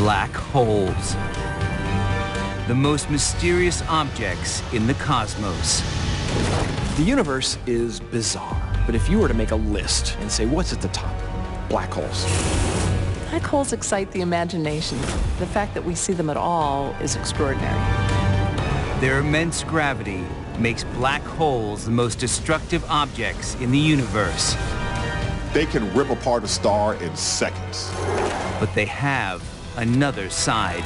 Black holes. The most mysterious objects in the cosmos. The universe is bizarre, but if you were to make a list and say, what's at the top? Black holes. Black holes excite the imagination. The fact that we see them at all is extraordinary. Their immense gravity makes black holes the most destructive objects in the universe. They can rip apart a star in seconds. But they have another side.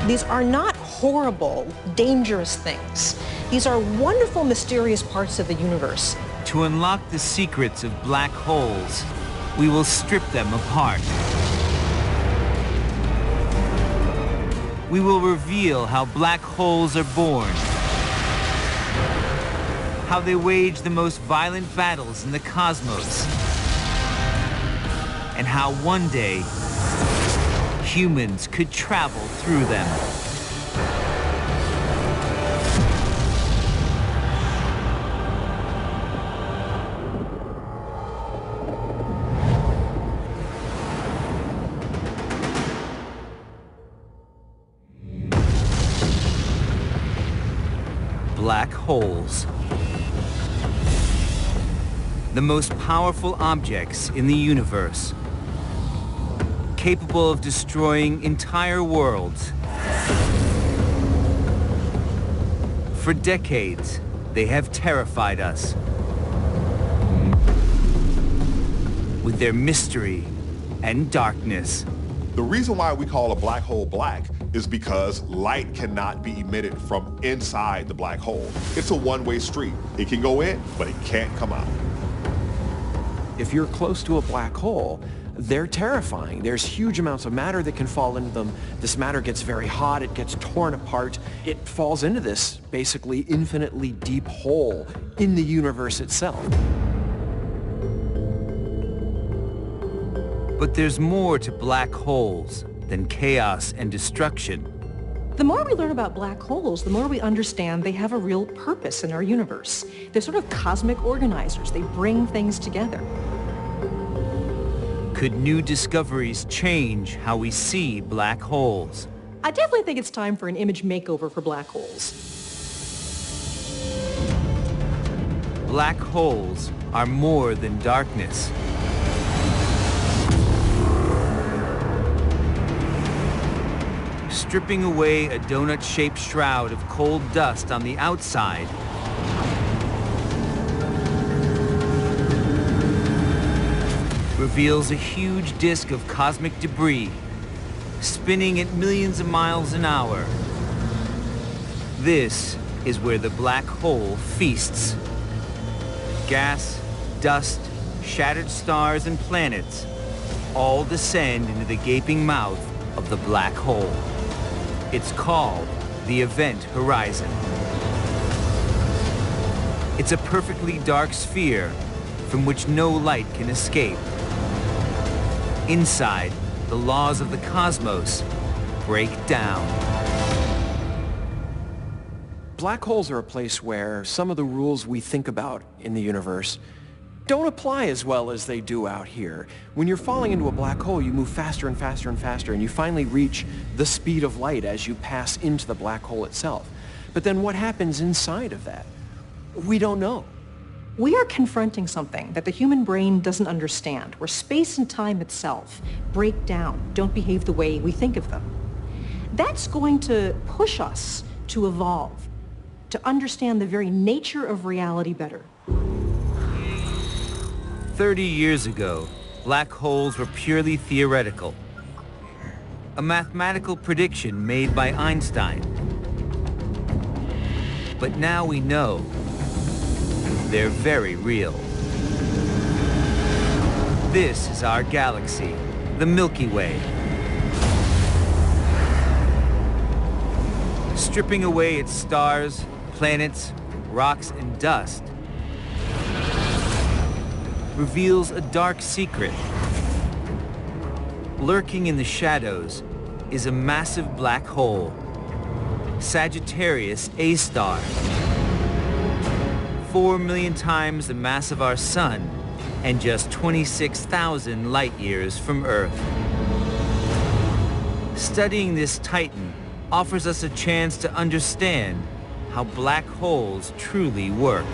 These are not horrible, dangerous things. These are wonderful, mysterious parts of the universe. To unlock the secrets of black holes, we will strip them apart. We will reveal how black holes are born, how they wage the most violent battles in the cosmos, and how one day humans could travel through them. Black holes. The most powerful objects in the universe, capable of destroying entire worlds. For decades, they have terrified us with their mystery and darkness. The reason why we call a black hole black is because light cannot be emitted from inside the black hole. It's a one-way street. It can go in, but it can't come out. If you're close to a black hole, they're terrifying. There's huge amounts of matter that can fall into them. This matter gets very hot, it gets torn apart. It falls into this basically infinitely deep hole in the universe itself. But there's more to black holes than chaos and destruction. The more we learn about black holes, the more we understand they have a real purpose in our universe. They're sort of cosmic organizers. They bring things together. Could new discoveries change how we see black holes? I definitely think it's time for an image makeover for black holes. Black holes are more than darkness. Stripping away a donut-shaped shroud of cold dust on the outside, reveals a huge disk of cosmic debris, spinning at millions of miles an hour. This is where the black hole feasts. Gas, dust, shattered stars, and planets all descend into the gaping mouth of the black hole. It's called the event horizon. It's a perfectly dark sphere from which no light can escape. Inside, the laws of the cosmos break down. Black holes are a place where some of the rules we think about in the universe don't apply as well as they do out here. When you're falling into a black hole, you move faster and faster and faster, and you finally reach the speed of light as you pass into the black hole itself. But then what happens inside of that? We don't know. We are confronting something that the human brain doesn't understand, where space and time itself break down, don't behave the way we think of them. That's going to push us to evolve, to understand the very nature of reality better. 30 years ago, black holes were purely theoretical. A mathematical prediction made by Einstein. But now we know they're very real. This is our galaxy, the Milky Way. Stripping away its stars, planets, rocks, and dust reveals a dark secret. Lurking in the shadows is a massive black hole, Sagittarius A star. 4 million times the mass of our sun and just 26,000 light years from Earth. Studying this titan offers us a chance to understand how black holes truly work.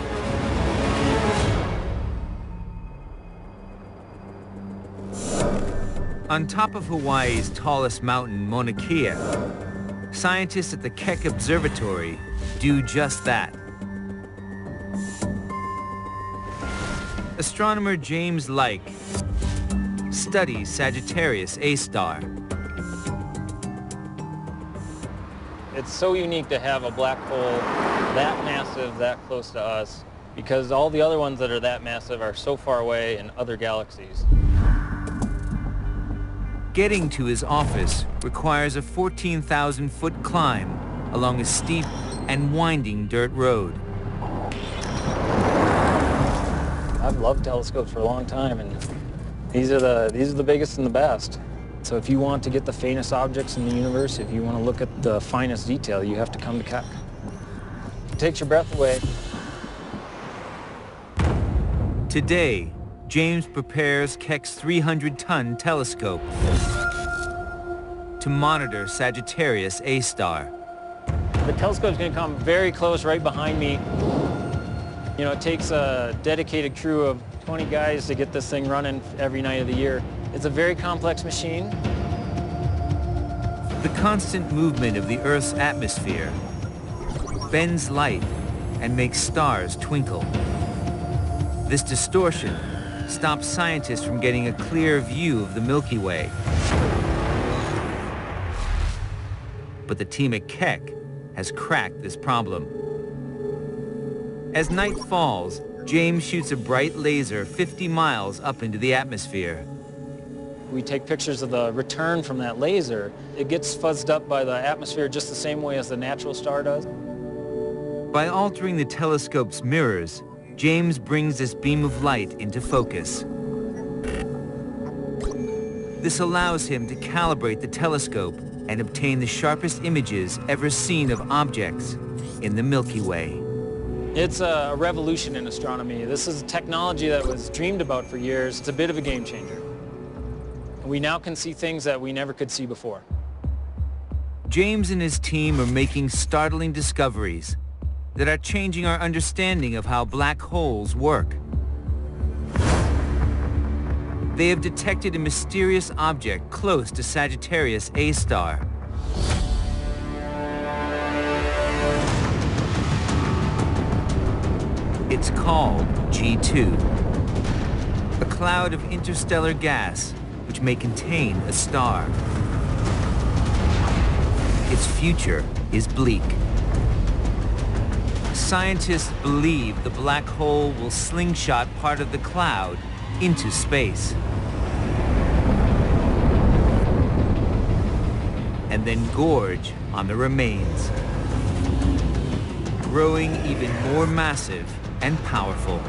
On top of Hawaii's tallest mountain, Mauna Kea, scientists at the Keck Observatory do just that. Astronomer James Light studies Sagittarius A star. It's so unique to have a black hole that massive, that close to us, because all the other ones that are that massive are so far away in other galaxies. Getting to his office requires a 14,000-foot climb along a steep and winding dirt road. I've loved telescopes for a long time, and these are the biggest and the best. So if you want to get the faintest objects in the universe, if you want to look at the finest detail, you have to come to Keck. It takes your breath away. Today, James prepares Keck's 300-ton telescope to monitor Sagittarius A star. The telescope's going to come very close right behind me. You know, it takes a dedicated crew of 20 guys to get this thing running every night of the year. It's a very complex machine. The constant movement of the Earth's atmosphere bends light and makes stars twinkle. This distortion stops scientists from getting a clear view of the Milky Way. But the team at Keck has cracked this problem. As night falls, James shoots a bright laser 50 miles up into the atmosphere. We take pictures of the return from that laser. It gets fuzzed up by the atmosphere just the same way as the natural star does. By altering the telescope's mirrors, James brings this beam of light into focus. This allows him to calibrate the telescope and obtain the sharpest images ever seen of objects in the Milky Way. It's a revolution in astronomy. This is technology that was dreamed about for years. It's a bit of a game changer. We now can see things that we never could see before. James and his team are making startling discoveries that are changing our understanding of how black holes work. They have detected a mysterious object close to Sagittarius A star. It's called G2, a cloud of interstellar gas which may contain a star. Its future is bleak. Scientists believe the black hole will slingshot part of the cloud into space, and then gorge on the remains, growing even more massive and powerful.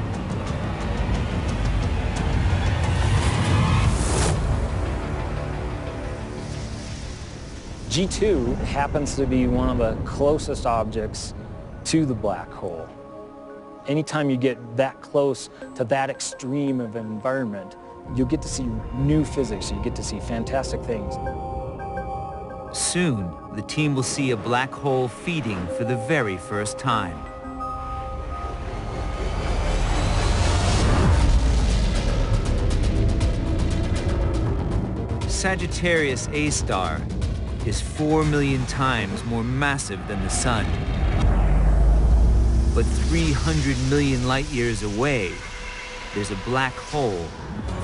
G2 happens to be one of the closest objects to the black hole. Anytime you get that close to that extreme of an environment, you'll get to see new physics, you get to see fantastic things. Soon, the team will see a black hole feeding for the very first time. Sagittarius A star is 4 million times more massive than the Sun. But 300 million light years away, there's a black hole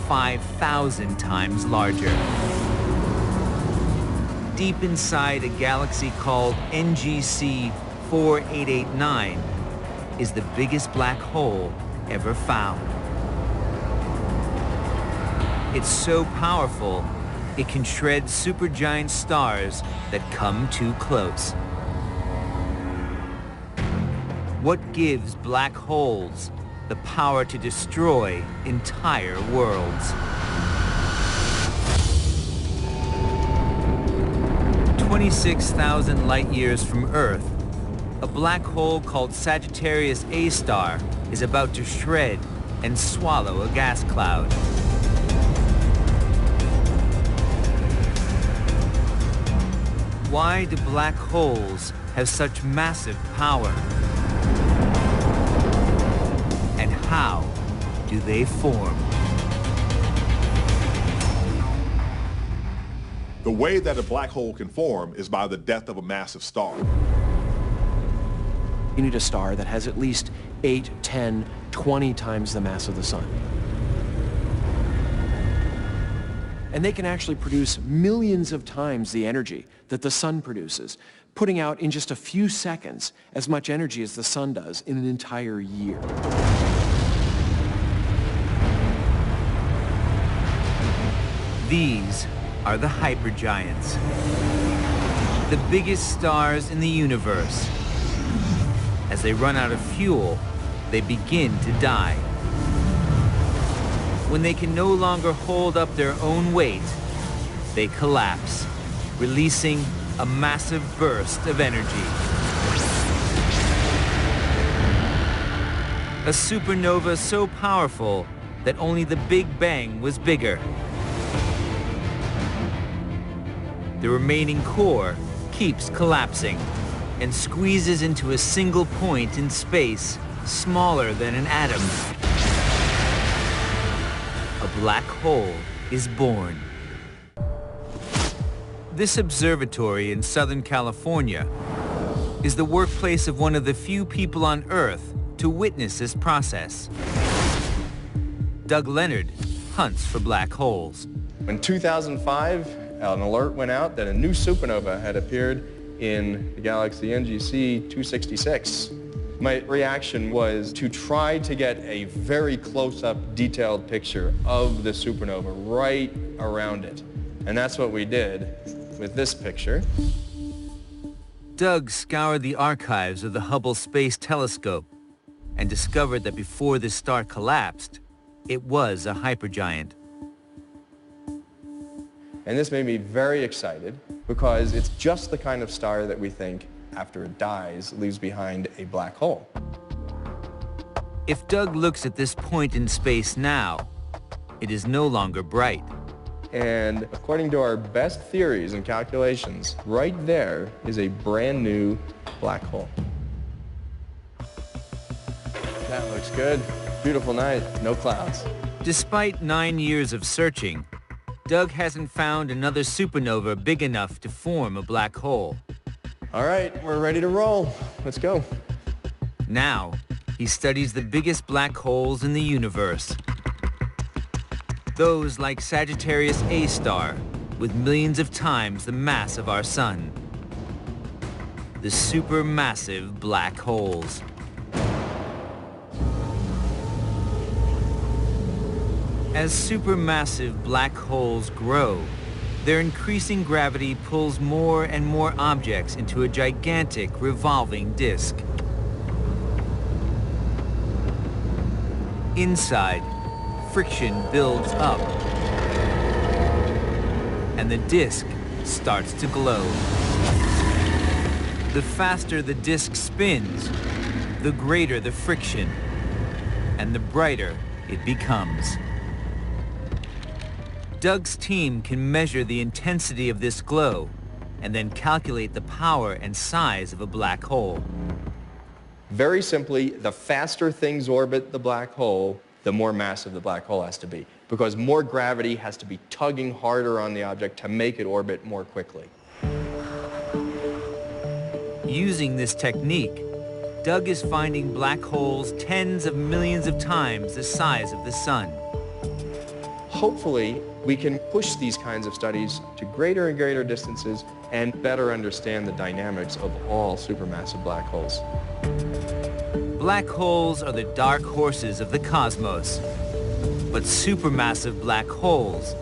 5,000 times larger. Deep inside a galaxy called NGC 4889 is the biggest black hole ever found. It's so powerful, it can shred supergiant stars that come too close. What gives black holes the power to destroy entire worlds? 26,000 light years from Earth, a black hole called Sagittarius A star is about to shred and swallow a gas cloud. Why do black holes have such massive power? And how do they form? The way that a black hole can form is by the death of a massive star. You need a star that has at least 8, 10, 20 times the mass of the sun. And they can actually produce millions of times the energy that the sun produces, putting out in just a few seconds as much energy as the sun does in an entire year. These are the hypergiants, the biggest stars in the universe. As they run out of fuel, they begin to die. When they can no longer hold up their own weight, they collapse, releasing a massive burst of energy. A supernova so powerful that only the Big Bang was bigger. The remaining core keeps collapsing and squeezes into a single point in space smaller than an atom. A black hole is born. This observatory in Southern California is the workplace of one of the few people on Earth to witness this process. Doug Leonard hunts for black holes. In 2005, an alert went out that a new supernova had appeared in the galaxy NGC 266. My reaction was to try to get a very close-up, detailed picture of the supernova right around it. And that's what we did with this picture. Doug scoured the archives of the Hubble Space Telescope and discovered that before the star collapsed, it was a hypergiant. And this made me very excited because it's just the kind of star that we think, after it dies, leaves behind a black hole. If Doug looks at this point in space now, it is no longer bright. And according to our best theories and calculations, right there is a brand new black hole. That looks good. Beautiful night, no clouds. Despite 9 years of searching, Doug hasn't found another supernova big enough to form a black hole. All right, we're ready to roll. Let's go. Now, he studies the biggest black holes in the universe. Those like Sagittarius A star, with millions of times the mass of our sun. The supermassive black holes. As supermassive black holes grow, their increasing gravity pulls more and more objects into a gigantic revolving disk. Inside, friction builds up, and the disk starts to glow. The faster the disk spins, the greater the friction, and the brighter it becomes. Doug's team can measure the intensity of this glow and then calculate the power and size of a black hole. Very simply, the faster things orbit the black hole, the more massive the black hole has to be, because more gravity has to be tugging harder on the object to make it orbit more quickly. Using this technique, Doug is finding black holes tens of millions of times the size of the sun. Hopefully, we can push these kinds of studies to greater and greater distances and better understand the dynamics of all supermassive black holes. Black holes are the dark horses of the cosmos, but supermassive black holes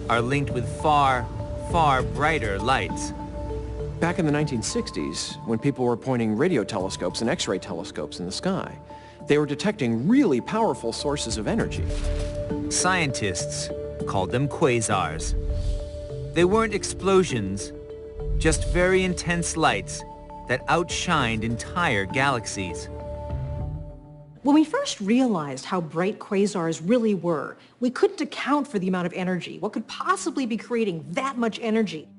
are linked with far, far brighter lights. Back in the 1960s, when people were pointing radio telescopes and X-ray telescopes in the sky, they were detecting really powerful sources of energy. Scientists called them quasars. They weren't explosions, just very intense lights that outshined entire galaxies. When we first realized how bright quasars really were, we couldn't account for the amount of energy. What could possibly be creating that much energy?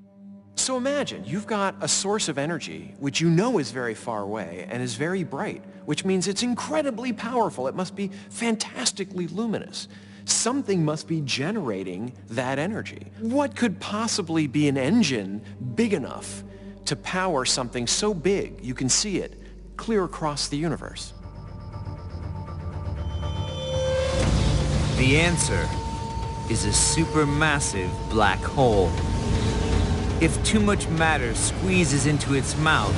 So imagine, you've got a source of energy which you know is very far away and is very bright, which means it's incredibly powerful. It must be fantastically luminous. Something must be generating that energy. What could possibly be an engine big enough to power something so big you can see it clear across the universe? The answer is a supermassive black hole. If too much matter squeezes into its mouth,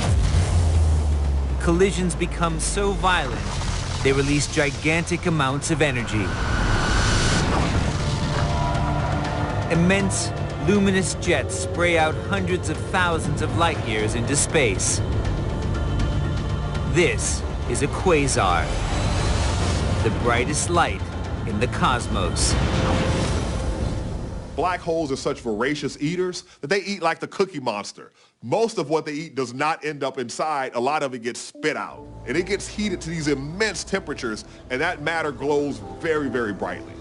collisions become so violent, they release gigantic amounts of energy. Immense, luminous jets spray out hundreds of thousands of light years into space. This is a quasar, the brightest light in the cosmos. Black holes are such voracious eaters that they eat like the Cookie Monster. Most of what they eat does not end up inside. A lot of it gets spit out. And it gets heated to these immense temperatures, and that matter glows very, very brightly.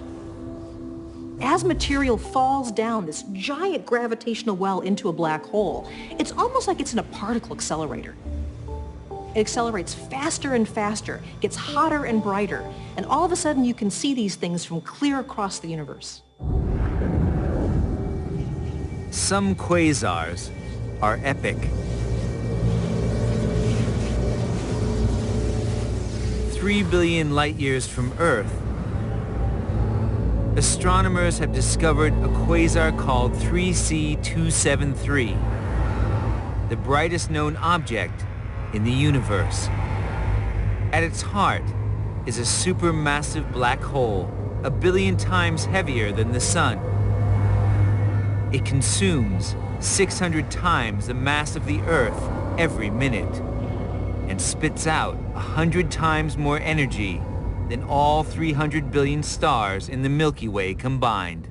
As material falls down this giant gravitational well into a black hole, it's almost like it's in a particle accelerator. It accelerates faster and faster, gets hotter and brighter, and all of a sudden you can see these things from clear across the universe. Some quasars are epic. 3 billion light years from Earth, astronomers have discovered a quasar called 3C5780, the brightest known object in the universe. At its heart is a supermassive black hole, 1 billion times heavier than the Sun. It consumes 600 times the mass of the Earth every minute and spits out 100 times more energy than all 300 billion stars in the Milky Way combined.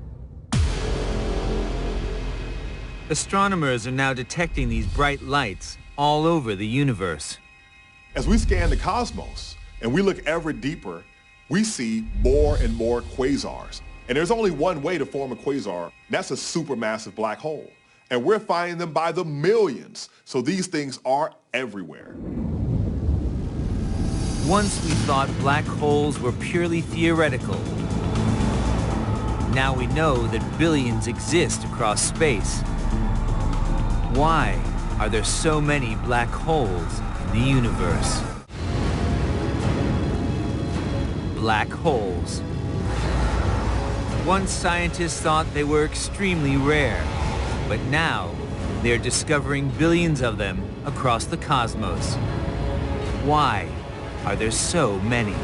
Astronomers are now detecting these bright lights all over the universe. As we scan the cosmos and we look ever deeper, we see more and more quasars. And there's only one way to form a quasar, and that's a supermassive black hole. And we're finding them by the millions. So these things are everywhere. Once we thought black holes were purely theoretical. Now we know that billions exist across space. Why are there so many black holes in the universe? Black holes. Once scientists thought they were extremely rare, but now they're discovering billions of them across the cosmos. Why are there so many?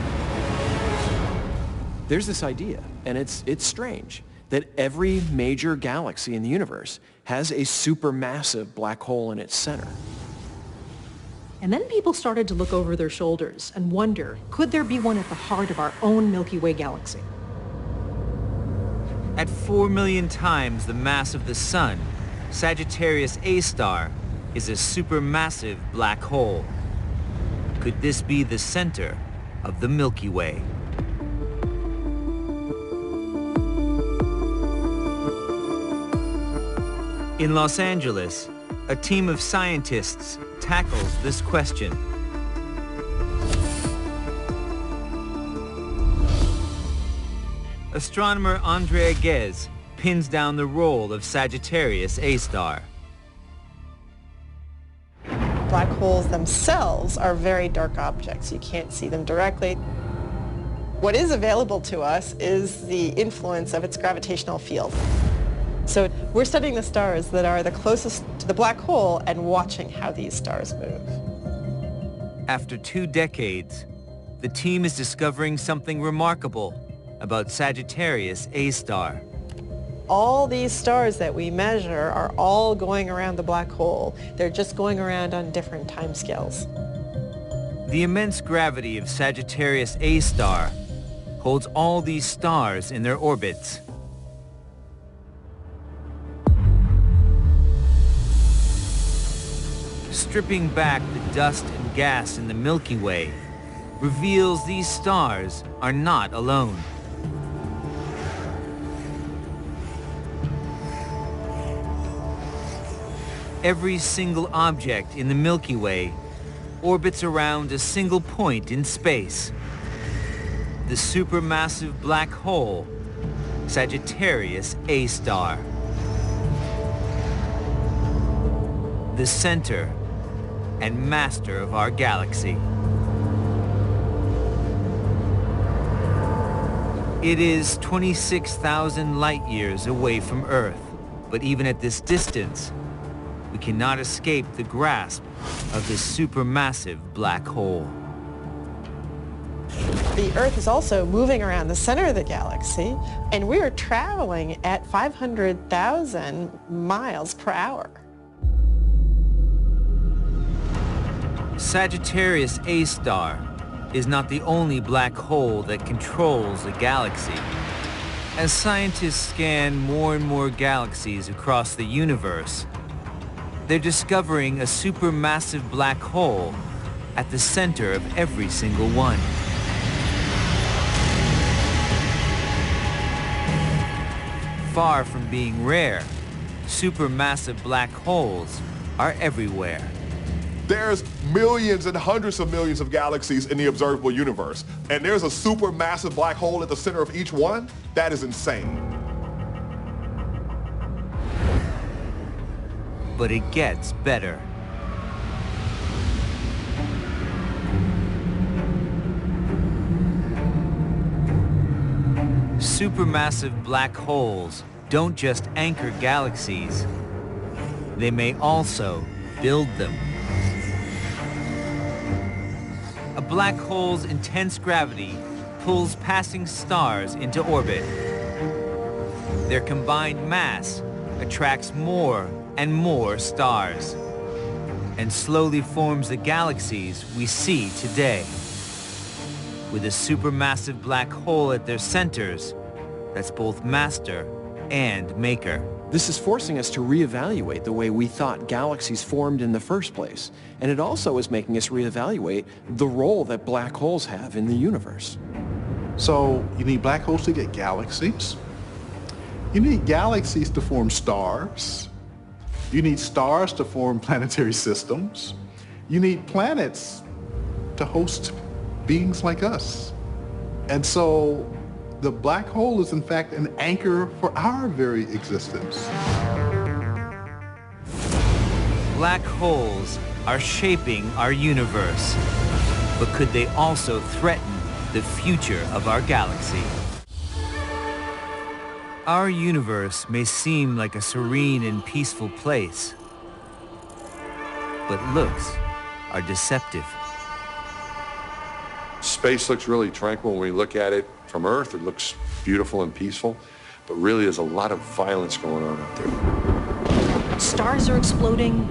There's this idea, and it's strange, that every major galaxy in the universe has a supermassive black hole in its center. And then people started to look over their shoulders and wonder, could there be one at the heart of our own Milky Way galaxy? At 4 million times the mass of the Sun, Sagittarius A star is a supermassive black hole. Could this be the center of the Milky Way? In Los Angeles, a team of scientists tackles this question. Astronomer Andrea Ghez pins down the role of Sagittarius A star. Black holes themselves are very dark objects. You can't see them directly. What is available to us is the influence of its gravitational field. So we're studying the stars that are the closest to the black hole and watching how these stars move. After 2 decades, the team is discovering something remarkable about Sagittarius A star. All these stars that we measure are all going around the black hole. They're just going around on different timescales. The immense gravity of Sagittarius A star holds all these stars in their orbits. Stripping back the dust and gas in the Milky Way reveals these stars are not alone. Every single object in the Milky Way orbits around a single point in space. The supermassive black hole, Sagittarius A star. The center and master of our galaxy. It is 26,000 light years away from Earth, but even at this distance, we cannot escape the grasp of this supermassive black hole. The Earth is also moving around the center of the galaxy, and we are traveling at 500,000 miles per hour. Sagittarius A star is not the only black hole that controls the galaxy. As scientists scan more and more galaxies across the universe, they're discovering a supermassive black hole at the center of every single one. Far from being rare, supermassive black holes are everywhere. There's millions and hundreds of millions of galaxies in the observable universe, and there's a supermassive black hole at the center of each one? That is insane. But it gets better. Supermassive black holes don't just anchor galaxies. They may also build them. A black hole's intense gravity pulls passing stars into orbit. Their combined mass attracts more and more stars and slowly forms the galaxies we see today. With a supermassive black hole at their centers, that's both master and maker. This is forcing us to reevaluate the way we thought galaxies formed in the first place. And it also is making us reevaluate the role that black holes have in the universe. So you need black holes to get galaxies. You need galaxies to form stars. You need stars to form planetary systems. You need planets to host beings like us. And so the black hole is in fact an anchor for our very existence. Black holes are shaping our universe, but could they also threaten the future of our galaxy? Our universe may seem like a serene and peaceful place, but looks are deceptive. Space looks really tranquil when we look at it from Earth. It looks beautiful and peaceful, but really there's a lot of violence going on out there. Stars are exploding,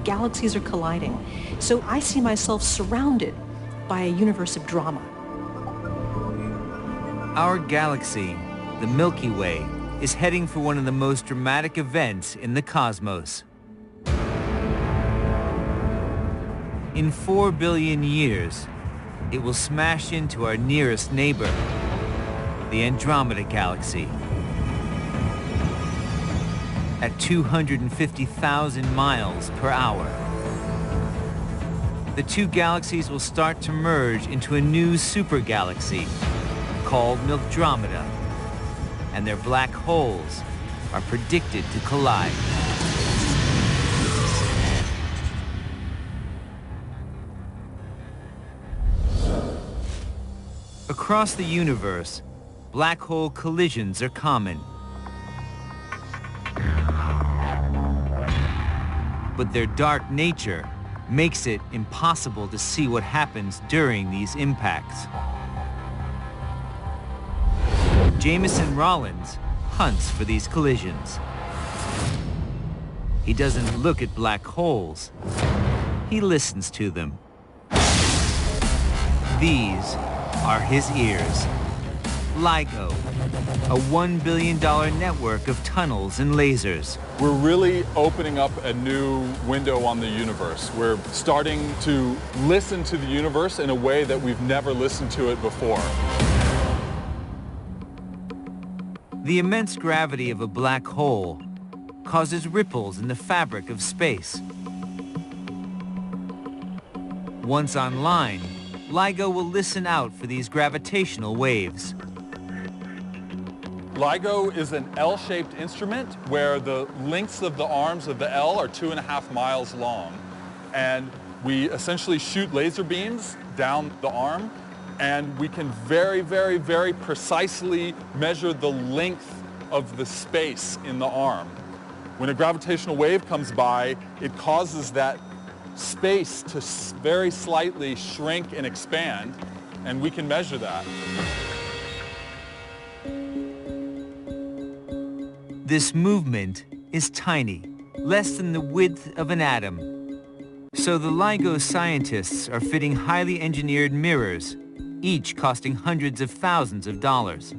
galaxies are colliding. So I see myself surrounded by a universe of drama. Our galaxy, the Milky Way, is heading for one of the most dramatic events in the cosmos. In 4 billion years, it will smash into our nearest neighbor, the Andromeda Galaxy. At 250,000 miles per hour. The two galaxies will start to merge into a new supergalaxy called Milkdromeda, and their black holes are predicted to collide. Across the universe, black hole collisions are common. But their dark nature makes it impossible to see what happens during these impacts. Jameson Rollins hunts for these collisions. He doesn't look at black holes. He listens to them. These are his ears. LIGO, a $1 billion network of tunnels and lasers. We're really opening up a new window on the universe. We're starting to listen to the universe in a way that we've never listened to it before. The immense gravity of a black hole causes ripples in the fabric of space. Once online, LIGO will listen out for these gravitational waves. LIGO is an L-shaped instrument where the lengths of the arms of the L are 2.5 miles long. And we essentially shoot laser beams down the arm, and we can very, very, very precisely measure the length of the space in the arm. When a gravitational wave comes by, it causes that space to very slightly shrink and expand, and we can measure that. This movement is tiny, less than the width of an atom. So the LIGO scientists are fitting highly engineered mirrors, each costing hundreds of thousands of dollars.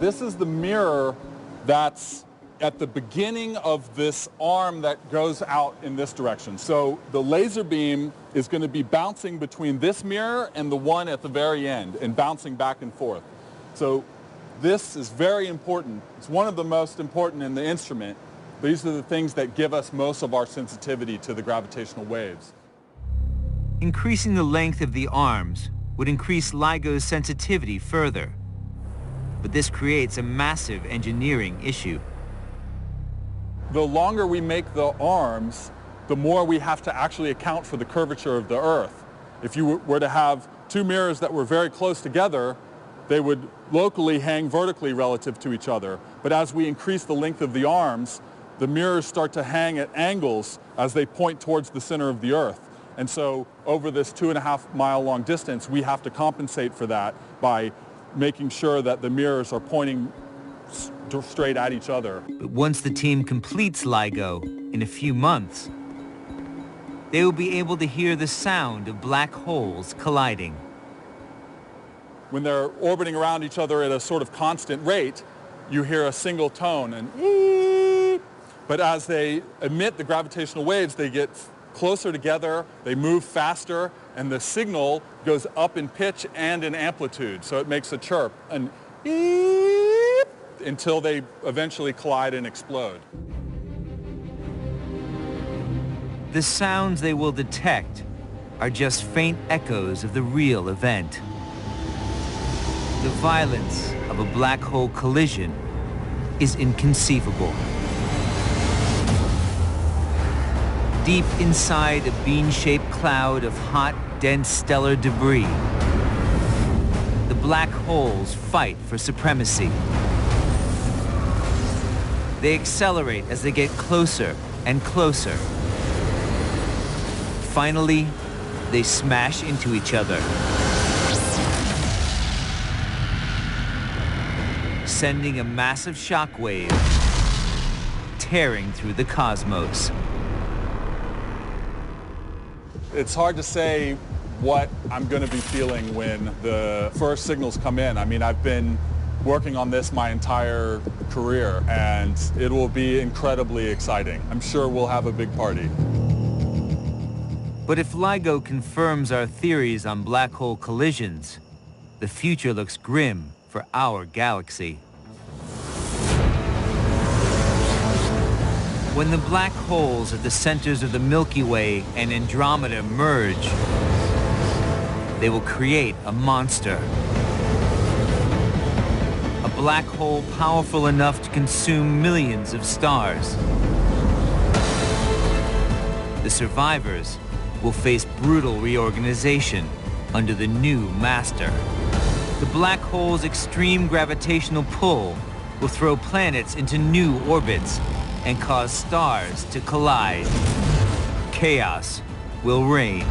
This is the mirror that's at the beginning of this arm that goes out in this direction. So the laser beam is going to be bouncing between this mirror and the one at the very end and bouncing back and forth. So this is very important. It's one of the most important in the instrument. These are the things that give us most of our sensitivity to the gravitational waves. Increasing the length of the arms would increase LIGO's sensitivity further. But this creates a massive engineering issue. The longer we make the arms, the more we have to actually account for the curvature of the Earth. If you were to have two mirrors that were very close together, they would locally hang vertically relative to each other. But as we increase the length of the arms, the mirrors start to hang at angles as they point towards the center of the Earth. And so over this 2.5 mile long distance, we have to compensate for that by making sure that the mirrors are pointing straight at each other. But once the team completes LIGO in a few months, they will be able to hear the sound of black holes colliding. When they're orbiting around each other at a sort of constant rate, you hear a single tone, and ee. But as they emit the gravitational waves, they get closer together, they move faster, and the signal goes up in pitch and in amplitude. So it makes a chirp, and ee, until they eventually collide and explode. The sounds they will detect are just faint echoes of the real event. The violence of a black hole collision is inconceivable. Deep inside a bean-shaped cloud of hot, dense stellar debris, the black holes fight for supremacy. They accelerate as they get closer and closer. Finally, they smash into each other, sending a massive shockwave tearing through the cosmos. It's hard to say what I'm going to be feeling when the first signals come in. I mean, I've been working on this my entire career, and it will be incredibly exciting. I'm sure we'll have a big party. But if LIGO confirms our theories on black hole collisions, the future looks grim for our galaxy. When the black holes at the centers of the Milky Way and Andromeda merge, they will create a monster. A black hole powerful enough to consume millions of stars. The survivors will face brutal reorganization under the new master. The black hole's extreme gravitational pull will throw planets into new orbits and cause stars to collide. Chaos will reign.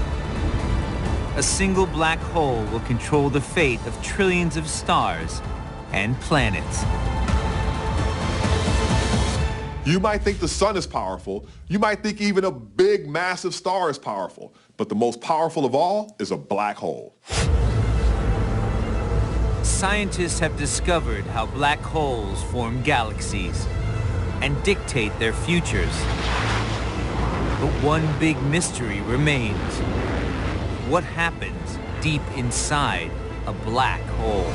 A single black hole will control the fate of trillions of stars and planets. You might think the sun is powerful. You might think even a big, massive star is powerful. But the most powerful of all is a black hole. Scientists have discovered how black holes form galaxies and dictate their futures. But one big mystery remains. What happens deep inside a black hole?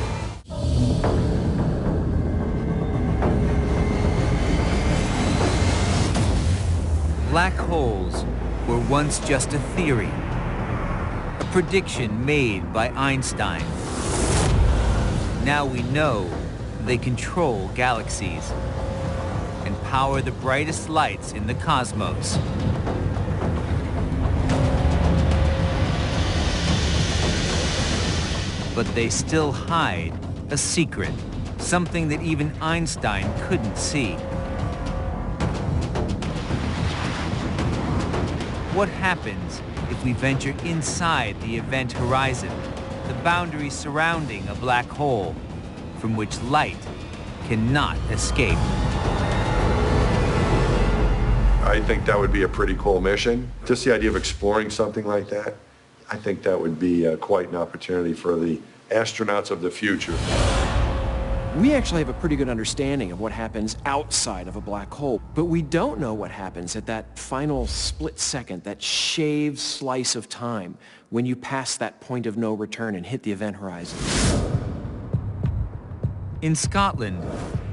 Black holes were once just a theory, a prediction made by Einstein. Now we know they control galaxies and power the brightest lights in the cosmos. But they still hide a secret, something that even Einstein couldn't see. What happens if we venture inside the event horizon, the boundary surrounding a black hole, from which light cannot escape? I think that would be a pretty cool mission. Just the idea of exploring something like that, I think that would be quite an opportunity for the astronauts of the future. We actually have a pretty good understanding of what happens outside of a black hole, but we don't know what happens at that final split second, that shaved slice of time when you pass that point of no return and hit the event horizon. In Scotland,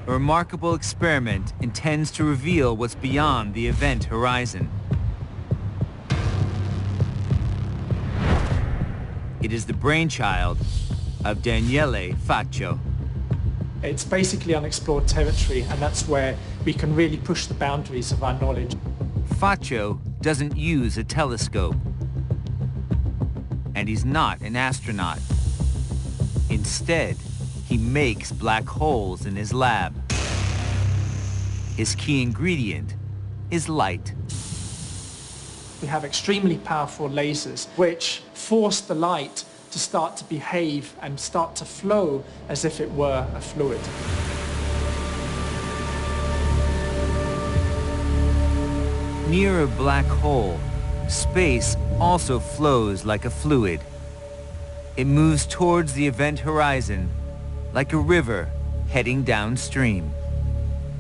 a remarkable experiment intends to reveal what's beyond the event horizon. It is the brainchild of Daniele Faccio. It's basically unexplored territory, and that's where we can really push the boundaries of our knowledge. Faccio doesn't use a telescope, and he's not an astronaut. Instead, he makes black holes in his lab. His key ingredient is light. We have extremely powerful lasers which force the light to start to behave and start to flow as if it were a fluid. Near a black hole, space also flows like a fluid. It moves towards the event horizon like a river heading downstream.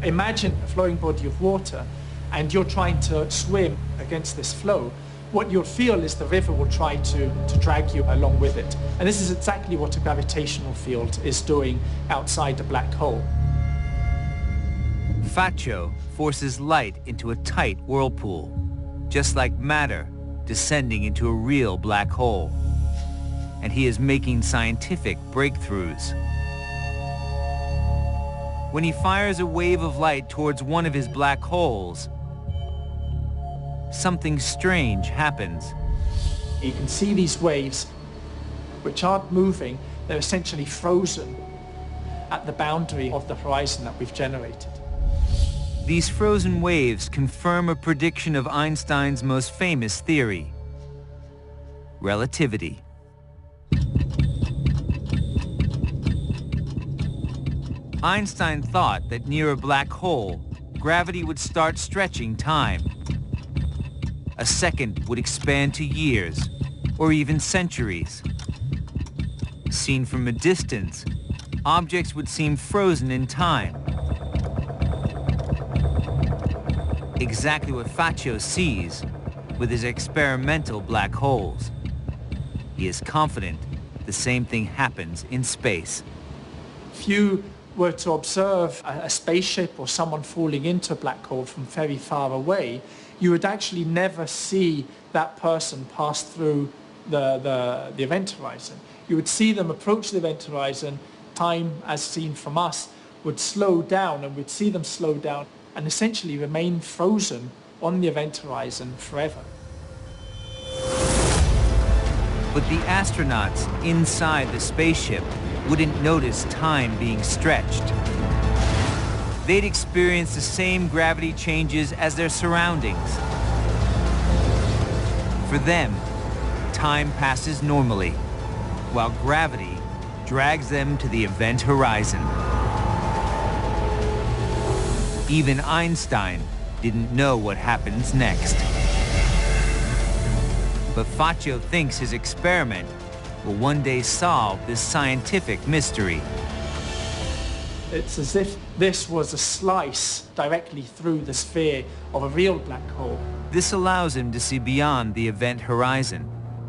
Imagine a flowing body of water and you're trying to swim against this flow. What you'll feel is the river will try to drag you along with it. And this is exactly what a gravitational field is doing outside a black hole. Faccio forces light into a tight whirlpool, just like matter descending into a real black hole. And he is making scientific breakthroughs. When he fires a wave of light towards one of his black holes, something strange happens. You can see these waves, which aren't moving, they're essentially frozen at the boundary of the horizon that we've generated. These frozen waves confirm a prediction of Einstein's most famous theory, relativity. Einstein thought that near a black hole, gravity would start stretching time. A second would expand to years, or even centuries. Seen from a distance, objects would seem frozen in time. Exactly what Faccio sees with his experimental black holes. He is confident the same thing happens in space. If you were to observe a spaceship or someone falling into a black hole from very far away, you would actually never see that person pass through the event horizon. You would see them approach the event horizon, time as seen from us would slow down, and we'd see them slow down and essentially remain frozen on the event horizon forever. But the astronauts inside the spaceship wouldn't notice time being stretched. They'd experience the same gravity changes as their surroundings. For them, time passes normally, while gravity drags them to the event horizon. Even Einstein didn't know what happens next. But Faccio thinks his experiment will one day solve this scientific mystery. It's as if this was a slice directly through the sphere of a real black hole. This allows him to see beyond the event horizon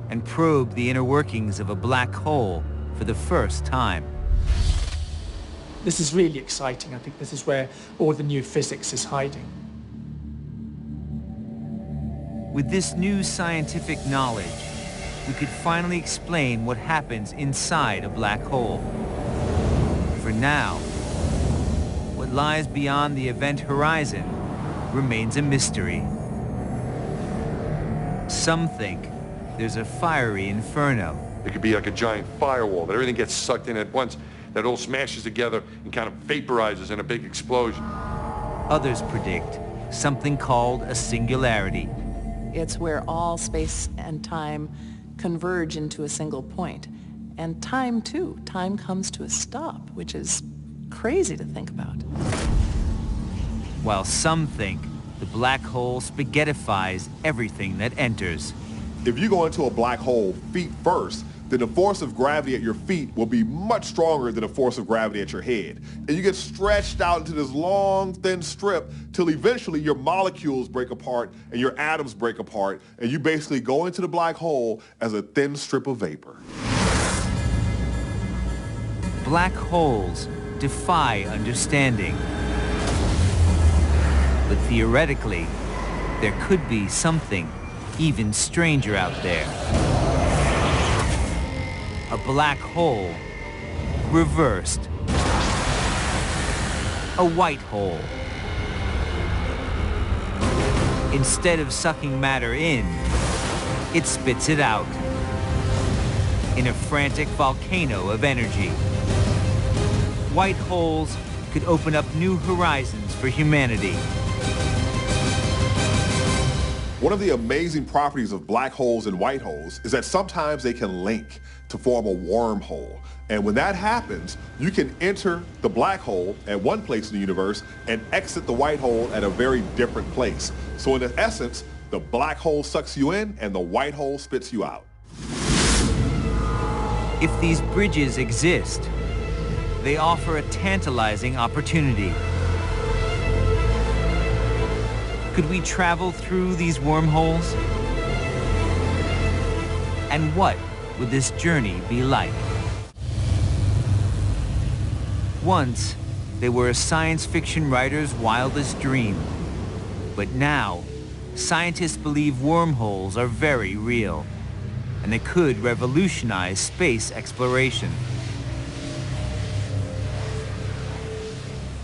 and probe the inner workings of a black hole for the first time. This is really exciting. I think this is where all the new physics is hiding. With this new scientific knowledge, we could finally explain what happens inside a black hole. For now, what lies beyond the event horizon remains a mystery. Some think there's a fiery inferno. It could be like a giant firewall, that everything gets sucked in at once, that all smashes together and kind of vaporizes in a big explosion. Others predict something called a singularity. It's where all space and time converge into a single point. And time, too. Time comes to a stop, which is crazy to think about. While some think the black hole spaghettifies everything that enters. If you go into a black hole feet first, then the force of gravity at your feet will be much stronger than the force of gravity at your head. And you get stretched out into this long, thin strip till eventually your molecules break apart and your atoms break apart, and you basically go into the black hole as a thin strip of vapor. Black holes defy understanding. But theoretically, there could be something even stranger out there. A black hole reversed. A white hole. Instead of sucking matter in, it spits it out in a frantic volcano of energy. White holes could open up new horizons for humanity. One of the amazing properties of black holes and white holes is that sometimes they can link to form a wormhole. And when that happens, you can enter the black hole at one place in the universe and exit the white hole at a very different place. So in essence, the black hole sucks you in and the white hole spits you out. If these bridges exist, they offer a tantalizing opportunity. Could we travel through these wormholes? And what would this journey be like? Once, they were a science fiction writer's wildest dream. But now, scientists believe wormholes are very real, and they could revolutionize space exploration.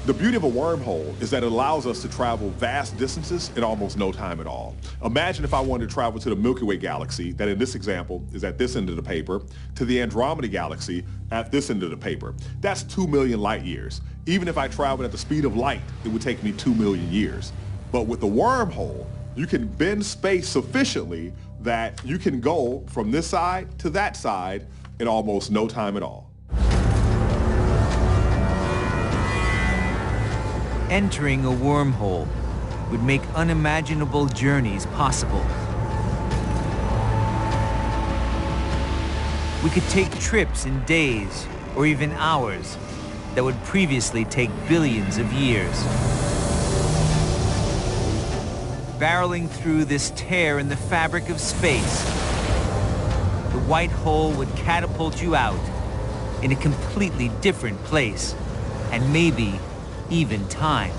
The beauty of a wormhole is that it allows us to travel vast distances in almost no time at all. Imagine if I wanted to travel to the Milky Way galaxy, that in this example is at this end of the paper, to the Andromeda galaxy at this end of the paper. That's 2 million light years. Even if I traveled at the speed of light, it would take me 2 million years. But with the wormhole, you can bend space sufficiently that you can go from this side to that side in almost no time at all. Entering a wormhole would make unimaginable journeys possible. We could take trips in days or even hours that would previously take billions of years. Barreling through this tear in the fabric of space, the white hole would catapult you out in a completely different place, and maybe even time,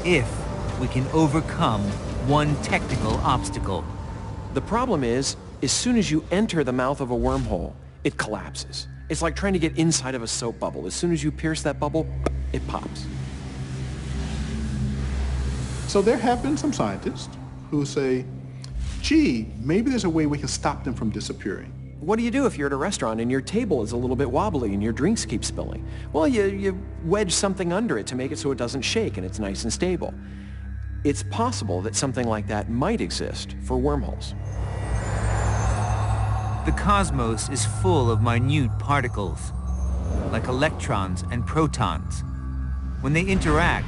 if we can overcome one technical obstacle. The problem is, as soon as you enter the mouth of a wormhole, it collapses. It's like trying to get inside of a soap bubble. As soon as you pierce that bubble, it pops. So there have been some scientists who say, gee, maybe there's a way we can stop them from disappearing. What do you do if you're at a restaurant and your table is a little bit wobbly and your drinks keep spilling? Well, you wedge something under it to make it so it doesn't shake and it's nice and stable. It's possible that something like that might exist for wormholes. The cosmos is full of minute particles, like electrons and protons. When they interact,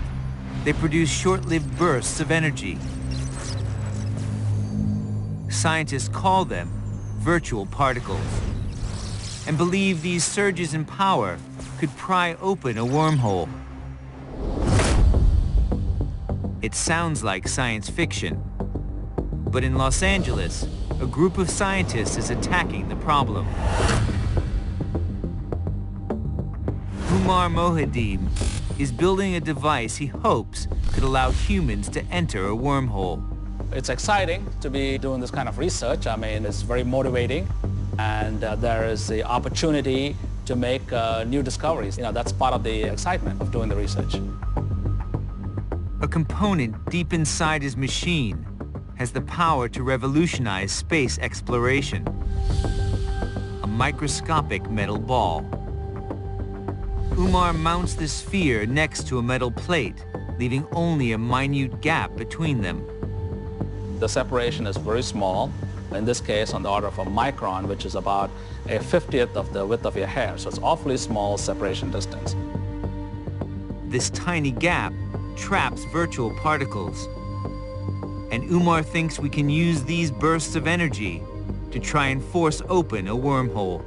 they produce short-lived bursts of energy. Scientists call them virtual particles, and believe these surges in power could pry open a wormhole. It sounds like science fiction, but in Los Angeles, a group of scientists is attacking the problem. Umar Mohadim is building a device he hopes could allow humans to enter a wormhole. It's exciting to be doing this kind of research. I mean, it's very motivating, and there is the opportunity to make new discoveries. You know, that's part of the excitement of doing the research. A component deep inside his machine has the power to revolutionize space exploration. A microscopic metal ball. Umar mounts the sphere next to a metal plate, leaving only a minute gap between them. The separation is very small, in this case on the order of a micron, which is about a 50th of the width of your hair. So it's awfully small separation distance. This tiny gap traps virtual particles. And Umar thinks we can use these bursts of energy to try and force open a wormhole.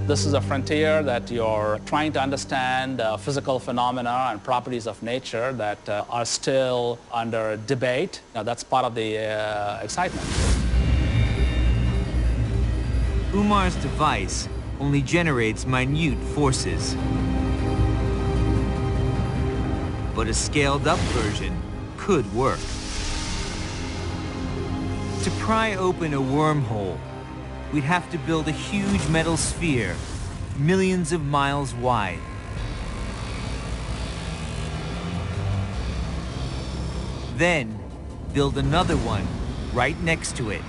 This is a frontier that you're trying to understand physical phenomena and properties of nature that are still under debate. Now, that's part of the excitement. Umar's device only generates minute forces. But a scaled-up version could work. To pry open a wormhole, we'd have to build a huge metal sphere, millions of miles wide. Then, build another one right next to it,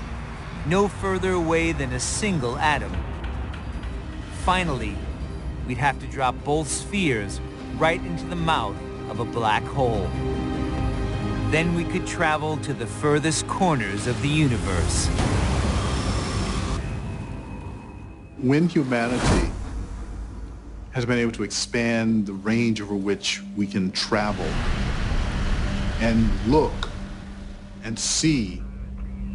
no further away than a single atom. Finally, we'd have to drop both spheres right into the mouth of a black hole. Then we could travel to the furthest corners of the universe. When humanity has been able to expand the range over which we can travel and look and see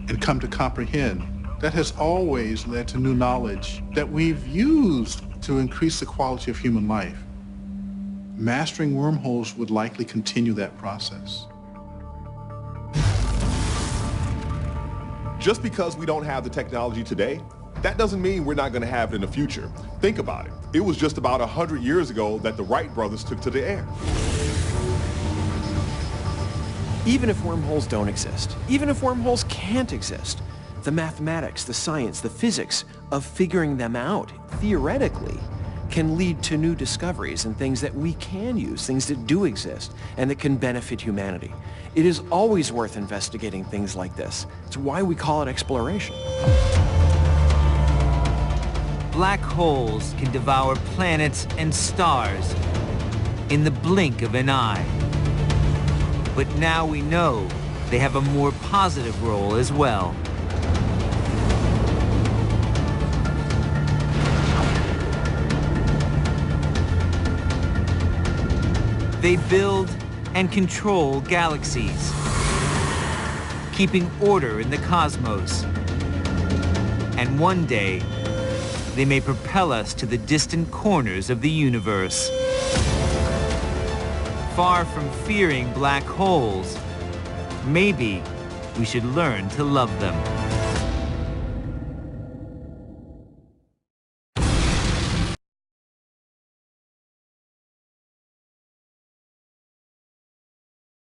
and come to comprehend, that has always led to new knowledge that we've used to increase the quality of human life. Mastering wormholes would likely continue that process. Just because we don't have the technology today, that doesn't mean we're not going to have it in the future. Think about it. It was just about 100 years ago that the Wright brothers took to the air. Even if wormholes don't exist, even if wormholes can't exist, the mathematics, the science, the physics of figuring them out, theoretically, can lead to new discoveries and things that we can use, things that do exist, and that can benefit humanity. It is always worth investigating things like this. It's why we call it exploration. Black holes can devour planets and stars in the blink of an eye. But now we know they have a more positive role as well. They build and control galaxies, keeping order in the cosmos. And one day, they may propel us to the distant corners of the universe. Far from fearing black holes, maybe we should learn to love them.